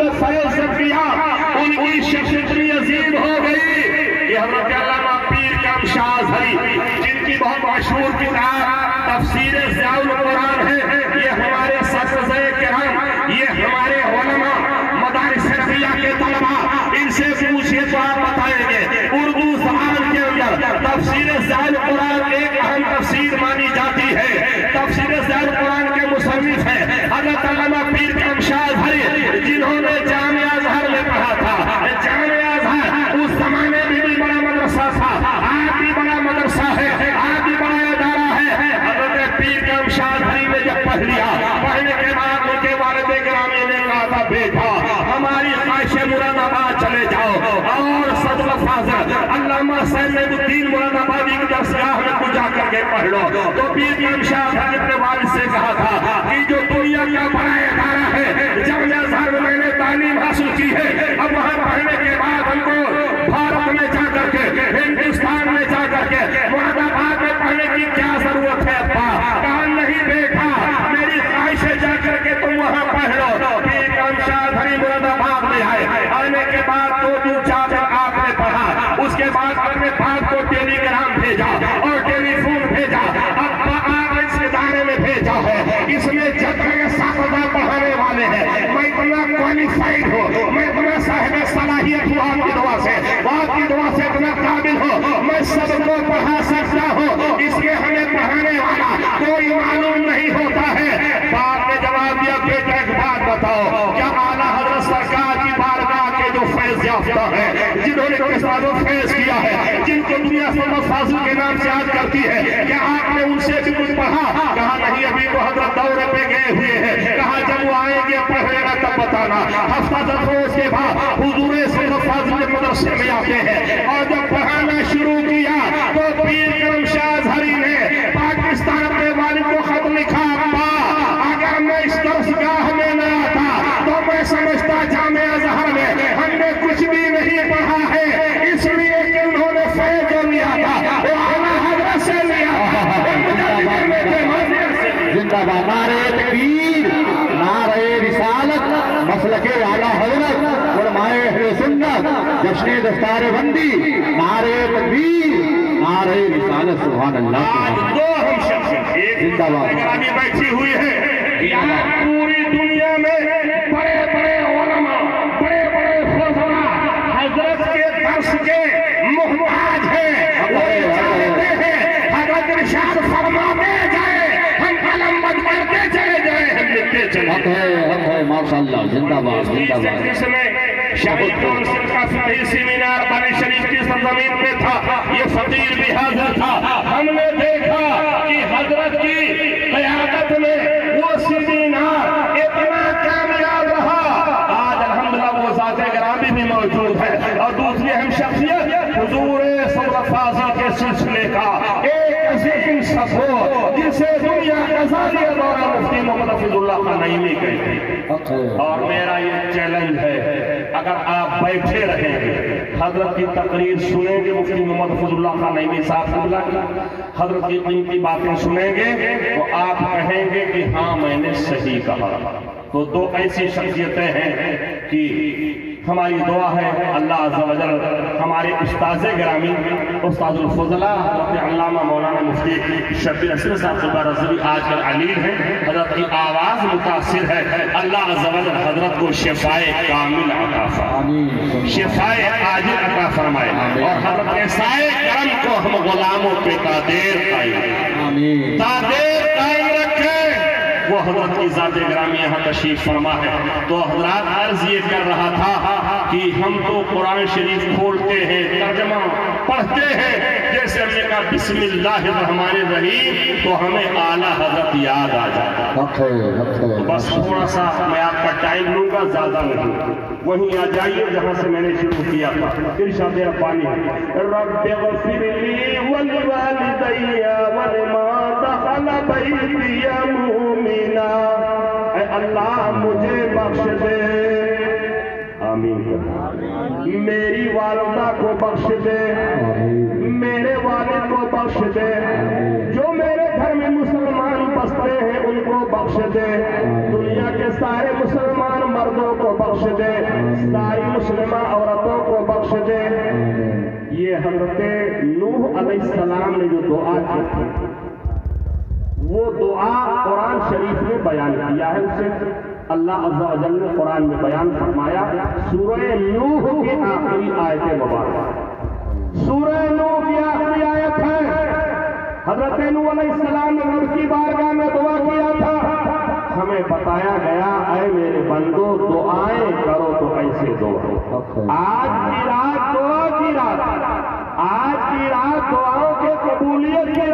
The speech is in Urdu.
کو فیض کیا ان کی شخصیت اتنی عظیم ہو گئی کہ حضرت علامہ پیر کم شاہ اظہری جن کی بہت مشہور کتاب تفسیر ضیاء القرآن ہے، یہ ہمارے اساتذہ کرام، یہ ہمارے علماء مدارس شرعیہ کے طلباء، ان سے پوچھئے تو آپ بتائیں گے اردو زبان کے اندر تفسیر ضیاء القرآن ایک اہم تفسیر مانی جاتی ہے۔ تفسیر ضیاء القرآن کے مصنف ہیں حضرت علامہ پیر کم شاہ اظہری، جنہوں نے جامعہ ازہر میں پڑھا تھا۔ جامعہ ازہر اس زمانے میں بھی بڑا مدرسہ تھا، آج بھی بڑا مدرسہ ہے، آج بھی بڑا ادارہ ہے۔ حضرت پیر کم شاہ اظہری نے جب پڑھ لیا، پڑھنے کے بعد ان کے والد گرامی نے کہا تھا بیٹا ہماری خواہش مراد آباد چلے جاؤ اور صدر فاضل علامہ سید الدین مراد آبادی کی درسگاہ میں کو جا کر کے پڑھ لو۔ تو پیر کم شاہ اظہری اپنے والد سے کہا تھا کہ جو دنیا کا بڑا ادارہ ہے، جامعہ ازہر میں میں نے تعلیم حاصل کی ہے، اب وہاں پڑھنے کے بعد ہم کو بھارت میں جا کر کے، ہندوستان میں جا کر کے مراد آباد میں پڑھنے کی کیا ضرورت ہے ابا؟ کہا نہیں بیٹا میری خواہش ہے جا کر کے تم وہاں پڑھ لو۔ پیر کم شاہ اظہری مراد آباد میں آئے، آنے کے بعد 2 4 آپ نے پڑھا، اس کے بعد اپنے باپ کو ٹیلی گرام بھیجا اور ٹیلی فون بھیجا، ابا آپ اس ادارے میں بھیجا ہے، اس میں جتنے اساتذہ پڑھانے والے ہیں میں اتنا کوالیفائڈ ہوں، میں اتنا صاحب صلاحیت ہوں آپ کی دعا سے، آپ کی دعا سے اتنا قابل ہوں، میں سب کو پڑھا سکتا ہوں، اس لیے ہمیں پڑھانے والا کوئی معلوم نہیں ہوتا ہے۔ باپ نے جواب دیا بیٹا ایک بات بتاؤ، کیا اعلیٰ حضرت سرکار کی بارگاہ کے جو فیض یافتہ ہے، جنہوں نے کسانوں فیض کیا ہے، جن کو دنیا سب فاضل کے نام سے یاد کرتی ہے، کیا آپ نے ان سے بھی کچھ پڑھا؟ کہا نہیں ابھی تو حضرت دورے پہ گئے ہوئے ہیں۔ کہا جب وہ آئیں گے پڑھ لینا تب بتانا۔ ہفتہ 10 روز کے بعد حضور سید فاضل کے مدرسے میں آتے ہیں اور جب پڑھانا شروع کیا تو پیر کم شاہ اظہری نے پاکستان اپنے والد کو خط لکھا، ابا اگر میں اس درسگاہ میں نہ آتا تو میں سمجھتا جامعہ ازہر میں ہم نے کچھ بھی نہیں پڑھا ہے، اس لیے کہ انہوں نے فیض جو لیا تھا وہ اعلیٰ حضرت سے لیا زندہ باد نعرہ تکبیر، نعرہ رسالت، مسلک اعلیٰ حضرت، علماء اہل سنت، جشن دستار بندی، نعرہ تکبیر، نعرہ رسالت، سبحان اللہ۔ آج 2 ہم شخص ایک گرامی بیٹھی ہوئی ہے، یہاں پوری دنیا میں بڑے بڑے علماء، بڑے بڑے فضلاء حضرت کے درس کے محتاج ہیں، وہ چاہتے ہیں حضرت ارشاد فرماتے جائے، ہم قلم مت کرتے چلے جائیں، ہم لکھتے چلے ہے ماشاءاللہ، زندہ باد، زندہ باد۔ جس میں شہید کونسل کا فقہی سیمینار بانی شریف کی سرزمین پہ تھا، یہ فقیر بھی حاضر تھا، ہم نے دیکھا کہ حضرت کی قیادت میں وہ سیمینار اتنا کامیاب رہا۔ آج الحمدللہ وہ ذات گرامی بھی موجود ہے، اور دوسری اہم شخصیت حضور صدر فاضل کے سلسلے کا ایک عظیم سفر جسے دنیا ازالی دورہ مفتی محمد حفیظ اللہ خان نعیمی کہتے ہیں۔ اور میرا یہ چیلنج ہے، اگر آپ بیٹھے رہیں گے حضرت کی تقریر سنیں گے، مفتی محمد حفیظ اللہ خان نعیمی صاحب کی حضرت کی قیمتی باتیں سنیں گے تو آپ کہیں گے کہ ہاں میں نے صحیح کہا۔ تو 2 ایسی شخصیتیں ہیں کہ ہماری دعا ہے اللہ عز و جل ہمارے استاذ گرامی استاد الفضلاء علامہ مولانا مفتی شبیر اسد صاحب صبح رضوی آج کل علیل ہیں، حضرت کی آواز متاثر ہے، اللہ عز و جل حضرت کو شفائے کامل عطا فرمائے، شفائے عاجل عطا فرمائے، اور حضرت کے سائے کرم کو ہم غلاموں پہ تادیر قائم رکھیں۔ وہ حضرت کی ذات گرامی یہاں تشریف فرما ہے، تو حضرات عرض یہ کر رہا تھا کہ ہم تو قرآن شریف کھولتے ہیں، ترجمہ پڑھتے ہیں، جیسے ہم نے کہا بسم اللہ الرحمن الرحیم تو ہمیں اعلیٰ حضرت یاد آ جاتا ہے۔ بس تھوڑا سا میں آپ کا ٹائم لوں گا، زیادہ نہیں، وہیں آ جائیے جہاں سے میں نے شروع کیا تھا۔ ارشاد ربانی رب اغفر لی ولوالدی ولمن دخل بیتی مومنا، اے اللہ مجھے بخش دے، آمین، میری والدہ کو بخش دے، میرے والد کو بخش دے، جو میرے گھر میں مسلمان بستے ہیں ان کو بخش دے، دنیا کے سارے مسلمان مرد مردوں کو بخش دے، ساری مسلمہ عورتوں کو بخش دے۔ یہ حضرت نوح علیہ السلام نے جو دعا کی تھی وہ دعا قرآن شریف میں بیان کیا ہے، اسے اللہ عز و جل نے قرآن میں بیان فرمایا۔ سورہ نوح کی آخری آیت مبارک، سورہ نوح کی آخری آیت ہے۔ حضرت نوح علیہ السلام نے رب کی بارگاہ میں دعا کیا تھا، ہمیں بتایا گیا اے میرے بندو دعائیں کرو تو ایسے دو۔ آج کی رات دعا کی رات، آج کی رات دعاؤں کے قبولیت کی